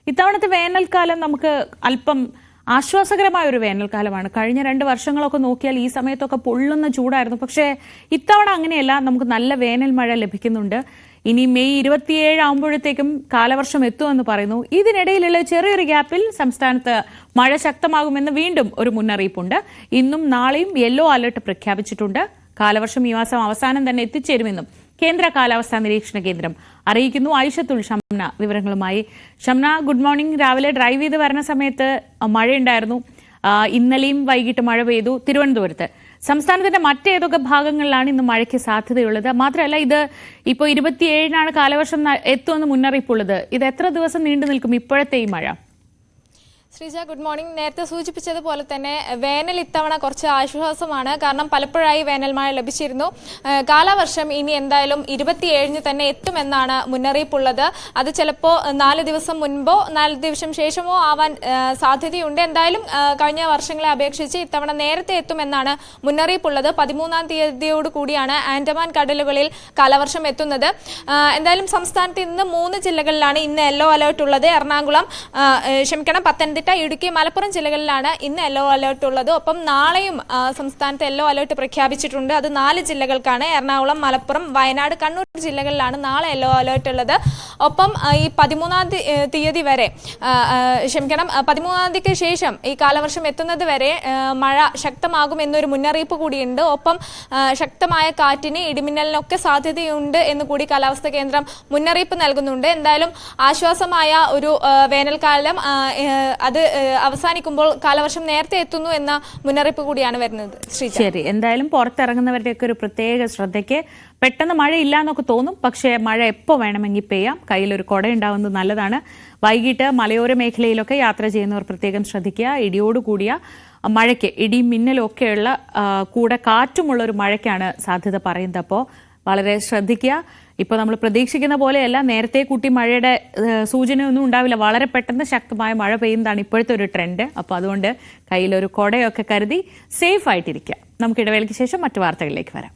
ഇത്തവണത്തെ വേനൽക്കാലം നമുക്ക് അല്പം ആശ്വാസകരമായ ഒരു വേനൽക്കാലമാണ്. കഴിഞ്ഞ 2 വർഷങ്ങളൊക്കെ നോക്കിയാൽ ഈ സമയത്തൊക്കെ പൊള്ളുന്ന ചൂടായിരുന്നു. പക്ഷേ ഇത്തവണ അങ്ങനെയല്ല, നമുക്ക് നല്ല വേനൽ മഴ ലഭിക്കുന്നുണ്ട്. ഇനി മെയ് 27 ആകുമ്പോഴത്തേക്കും കാലവർഷം എത്തുമെന്ന് പറയുന്നു. ഇതിനിടയിലുള്ള ചെറിയൊരു ഗ്യാപ്പിൽ സംസ്ഥാനത്ത് മഴ ശക്തമാകുമെന്ന് വീണ്ടും ഒരു മുന്നറിയിപ്പുണ്ട്. ഇന്നും നാളെയും യെല്ലോ അലർട്ട് പ്രഖ്യാപിച്ചിട്ടുണ്ട്. കാലവർഷം ഈ മാസം അവസാനം തന്നെ എത്തിച്ചേരുമെന്നും കേന്ദ്ര കാലാവസ്ഥാ നിരീക്ഷണ കേന്ദ്രം അറിയിക്കുന്നു. ഐഷത്തുൽ ഷംന വിവരങ്ങളുമായി. Shamna, good morning. രാവിലെ ഡ്രൈവ് ചെയ്ത് വരുന്ന സമയത്ത് മഴയുണ്ടായിരുന്നു. ഇന്നലെയും വൈകിട്ട് മഴ പെയ്തു തിരുവനന്തപുരത്ത്. സംസ്ഥാനത്തിന്റെ മറ്റേതൊക്കെ ഭാഗങ്ങളിലാണ് ഇന്ന് മഴയ്ക്ക് സാധ്യതയുള്ളത്? മാത്രമല്ല, ഇത് ഇപ്പോൾ 27-നാണ് കാലവർഷം എത്തുമെന്ന് മുന്നറിയിപ്പുള്ളത്. ഇത് എത്ര ദിവസം നീണ്ടു നിൽക്കും ഇപ്പോഴത്തെ ഈ മഴ? Sreeja, good morning. നേരത്തെ സൂചിപ്പിച്ചതുപോലെ തന്നെ വേനൽ ഇത്തവണ കുറച്ച് ആശ്വാസമാണ്. കാരണം പലപ്പോഴായി വേനൽ മഴ ലഭിച്ചിരുന്നു. കാലവർഷം ഇനി എന്തായാലും 27-ന് തന്നെ എത്തുമെന്നാണ് മുന്നറിയിപ്പുള്ളത്. അത് ചിലപ്പോൾ 4 ദിവസം മുൻപോ 4 ദിവസം ശേഷമോ ആവാൻ സാധ്യതയുണ്ട്. എന്തായാലും കഴിഞ്ഞ വർഷങ്ങളെ അപേക്ഷിച്ച് ഇത്തവണ നേരത്തെ എത്തുമെന്നാണ് മുന്നറിയിപ്പുള്ളത്. 13-ാം തീയതിയോട് കൂടിയാണ് ആൻഡമാൻ കടലുകളിൽ കാലവർഷം എത്തുന്നത്. എന്തായാലും സംസ്ഥാനത്ത് ഇന്ന് 3 ജില്ലകളിലാണ് ഇന്ന് യെല്ലോ അലേർട്ട് ഉള്ളത്. എറണാകുളം, പത്തനംതിട്ട, ഇടുക്കി, മലപ്പുറം ജില്ലകളിലാണ് ഇന്ന് യെല്ലോ അലേർട്ട് ഉള്ളത്. ഒപ്പം നാളെയും സംസ്ഥാനത്ത് യെല്ലോ അലേർട്ട് പ്രഖ്യാപിച്ചിട്ടുണ്ട്. അത് 4 ജില്ലകൾക്കാണ്. എറണാകുളം, മലപ്പുറം, വയനാട്, കണ്ണൂർ ജില്ലകളിലാണ് നാളെ യെല്ലോ അലേർട്ട് ഉള്ളത്. ഒപ്പം ഈ 13-ാം തീയതി വരെ 13-ാം തീയതിക്ക് ശേഷം ഈ കാലവർഷം എത്തുന്നത് വരെ മഴ ശക്തമാകും എന്നൊരു മുന്നറിയിപ്പ് കൂടിയുണ്ട്. ഒപ്പം ശക്തമായ കാറ്റിന്, ഇടിമിന്നലിനൊക്കെ സാധ്യതയുണ്ട് എന്ന് കൂടി കാലാവസ്ഥാ കേന്ദ്രം മുന്നറിയിപ്പ് നൽകുന്നുണ്ട്. എന്തായാലും ആശ്വാസമായ ഒരു വേനൽക്കാലം അത് അവസാനിക്കുമ്പോൾ കാലവർഷം നേരത്തെ എത്തുന്നു എന്ന മുന്നറിയിപ്പ് കൂടിയാണ് വരുന്നത്. ശരി, എന്തായാലും പുറത്തിറങ്ങുന്നവരുടെയൊക്കെ ഒരു പ്രത്യേക ശ്രദ്ധയ്ക്ക്. പെട്ടെന്ന് മഴയില്ല എന്നൊക്കെ തോന്നും, പക്ഷേ മഴ എപ്പോൾ വേണമെങ്കിൽ പെയ്യാം. കയ്യിലൊരു കുട ഉണ്ടാവുന്നത് നല്ലതാണ്. വൈകിട്ട് മലയോര മേഖലയിലൊക്കെ യാത്ര ചെയ്യുന്നവർ പ്രത്യേകം ശ്രദ്ധിക്കുക. ഇടിയോടുകൂടിയ മഴയ്ക്ക്, ഇടിയും മിന്നലും ഒക്കെയുള്ള കൂടെ കാറ്റുമുള്ള ഒരു മഴയ്ക്കാണ് സാധ്യത പറയുന്നത്. അപ്പോൾ വളരെ ശ്രദ്ധിക്കുക. ഇപ്പോൾ നമ്മൾ പ്രതീക്ഷിക്കുന്ന പോലെയല്ല, നേരത്തെ കൂട്ടി മഴയുടെ സൂചനയൊന്നും ഉണ്ടാവില്ല. വളരെ പെട്ടെന്ന് ശക്തമായ മഴ പെയ്യുന്നതാണ് ഇപ്പോഴത്തെ ഒരു ട്രെൻഡ്. അപ്പോൾ അതുകൊണ്ട് കയ്യിലൊരു കുടയൊക്കെ കരുതി സേഫ് ആയിട്ടിരിക്കുക. നമുക്ക് ഇടവേളയ്ക്ക് ശേഷം മറ്റു വാർത്തകളിലേക്ക് വരാം.